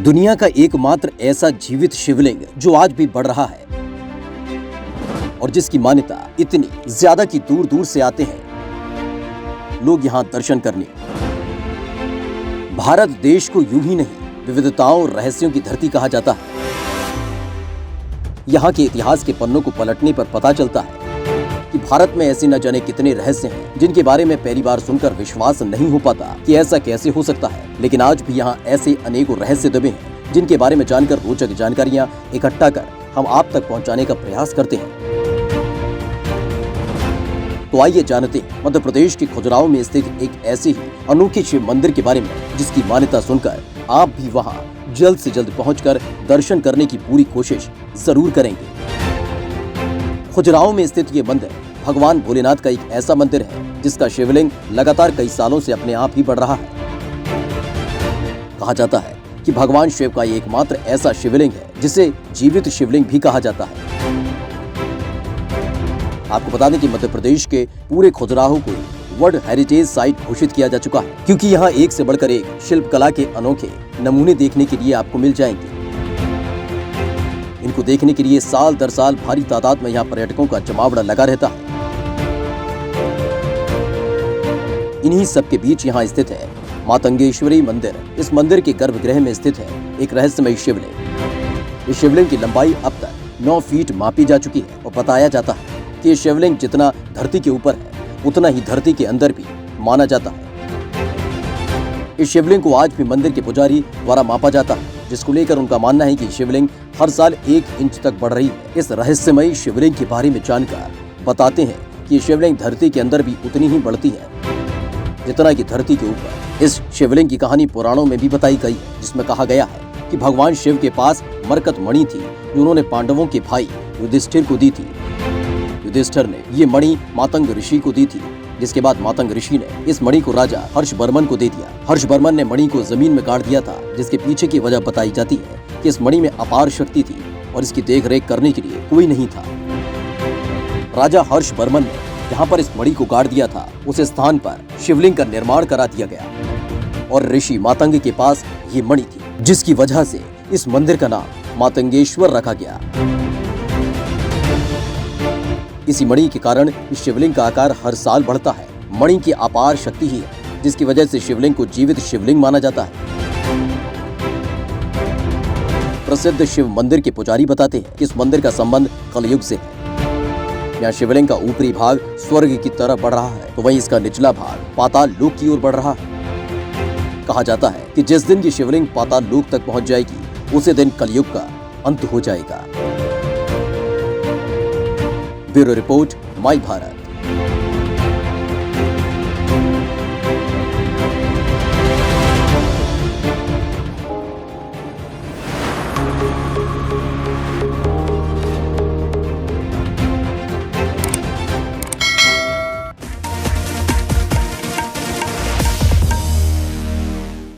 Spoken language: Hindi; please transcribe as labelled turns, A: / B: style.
A: दुनिया का एकमात्र ऐसा जीवित शिवलिंग जो आज भी बढ़ रहा है और जिसकी मान्यता इतनी ज्यादा कि दूर दूर से आते हैं लोग यहां दर्शन करने। भारत देश को यूं ही नहीं विविधताओं और रहस्यों की धरती कहा जाता है। यहां के इतिहास के पन्नों को पलटने पर पता चलता है कि भारत में ऐसे न जाने कितने रहस्य हैं जिनके बारे में पहली बार सुनकर विश्वास नहीं हो पाता कि ऐसा कैसे हो सकता है। लेकिन आज भी यहाँ ऐसे अनेकों रहस्य दबे हैं जिनके बारे में जानकर रोचक जानकारियां इकट्ठा कर हम आप तक पहुंचाने का प्रयास करते हैं। तो आइए जानते हैं मध्य प्रदेश के खजुराहो में स्थित एक ऐसे ही अनोखे शिव मंदिर के बारे में जिसकी मान्यता सुनकर आप भी वहां जल्द से जल्द पहुंचकर दर्शन करने की पूरी कोशिश जरूर करेंगे। खजुराहो में स्थित ये मंदिर भगवान भोलेनाथ का एक ऐसा मंदिर है जिसका शिवलिंग लगातार कई सालों से अपने आप ही बढ़ रहा है। कहा जाता है कि भगवान शिव का ये एकमात्र ऐसा शिवलिंग है जिसे जीवित शिवलिंग भी कहा जाता है। आपको बता दें कि मध्य प्रदेश के पूरे खजुराहो को वर्ल्ड हेरिटेज साइट घोषित किया जा चुका है, क्योंकि यहाँ एक से बढ़कर एक शिल्प कला के अनोखे नमूने देखने के लिए आपको मिल जाएंगे। इनको देखने के लिए साल दर साल भारी तादाद में यहाँ पर्यटकों का जमावड़ा लगा रहता है। इन्हीं सबके बीच यहाँ स्थित है मातंगेश्वरी मंदिर। इस मंदिर के गर्भगृह में स्थित है एक रहस्यमयी शिवलिंग। इस शिवलिंग की लंबाई अब तक 9 फीट मापी जा चुकी है और बताया जाता है कि ये शिवलिंग जितना धरती के ऊपर है उतना ही धरती के अंदर भी माना जाता है। इस शिवलिंग को आज भी मंदिर के पुजारी द्वारा मापा जाता है, जिसको लेकर उनका मानना है कि शिवलिंग हर साल 1 इंच तक बढ़ रही है। इस रहस्यमयी शिवलिंग के बारे में जानकर बताते हैं कि शिवलिंग धरती के अंदर भी उतनी ही बढ़ती है जितना कि धरती के ऊपर। इस शिवलिंग की कहानी पुराणों में भी बताई गई है, जिसमें कहा गया है कि भगवान शिव के पास मरकत मणि थी जो उन्होंने पांडवों के भाई युधिष्ठिर को दी थी। युधिष्ठिर ने ये मणि मातंग ऋषि को दी थी, जिसके बाद मातंग ऋषि ने इस मणि को राजा हर्षवर्मन को दे दिया। हर्षवर्मन ने मणि को जमीन में गाड़ दिया था, जिसके पीछे की वजह बताई जाती है कि इस मणि में अपार शक्ति थी और इसकी देखरेख करने के लिए कोई नहीं था। राजा हर्षवर्मन ने जहाँ पर इस मणि को गाड़ दिया था उस स्थान पर शिवलिंग का निर्माण करा दिया गया और ऋषि मातंग के पास ये मणि थी, जिसकी वजह से इस मंदिर का नाम मातंगेश्वर रखा गया। इसी मणि के कारण इस शिवलिंग का आकार हर साल बढ़ता है। मणि की अपार शक्ति ही है जिसकी वजह से शिवलिंग को जीवित शिवलिंग माना जाता है। प्रसिद्ध शिव मंदिर के पुजारी बताते हैं कि इस मंदिर का संबंध कलयुग से है। यहाँ शिवलिंग का ऊपरी भाग स्वर्ग की तरफ बढ़ रहा है तो वहीं इसका निचला भाग पाताल लोक की ओर बढ़ रहा है। कहा जाता है कि जिस दिन की शिवलिंग पाताल लोक तक पहुंच जाएगी उसी दिन कलयुग का अंत हो जाएगा। ब्यूरो रिपोर्ट, माई भारत।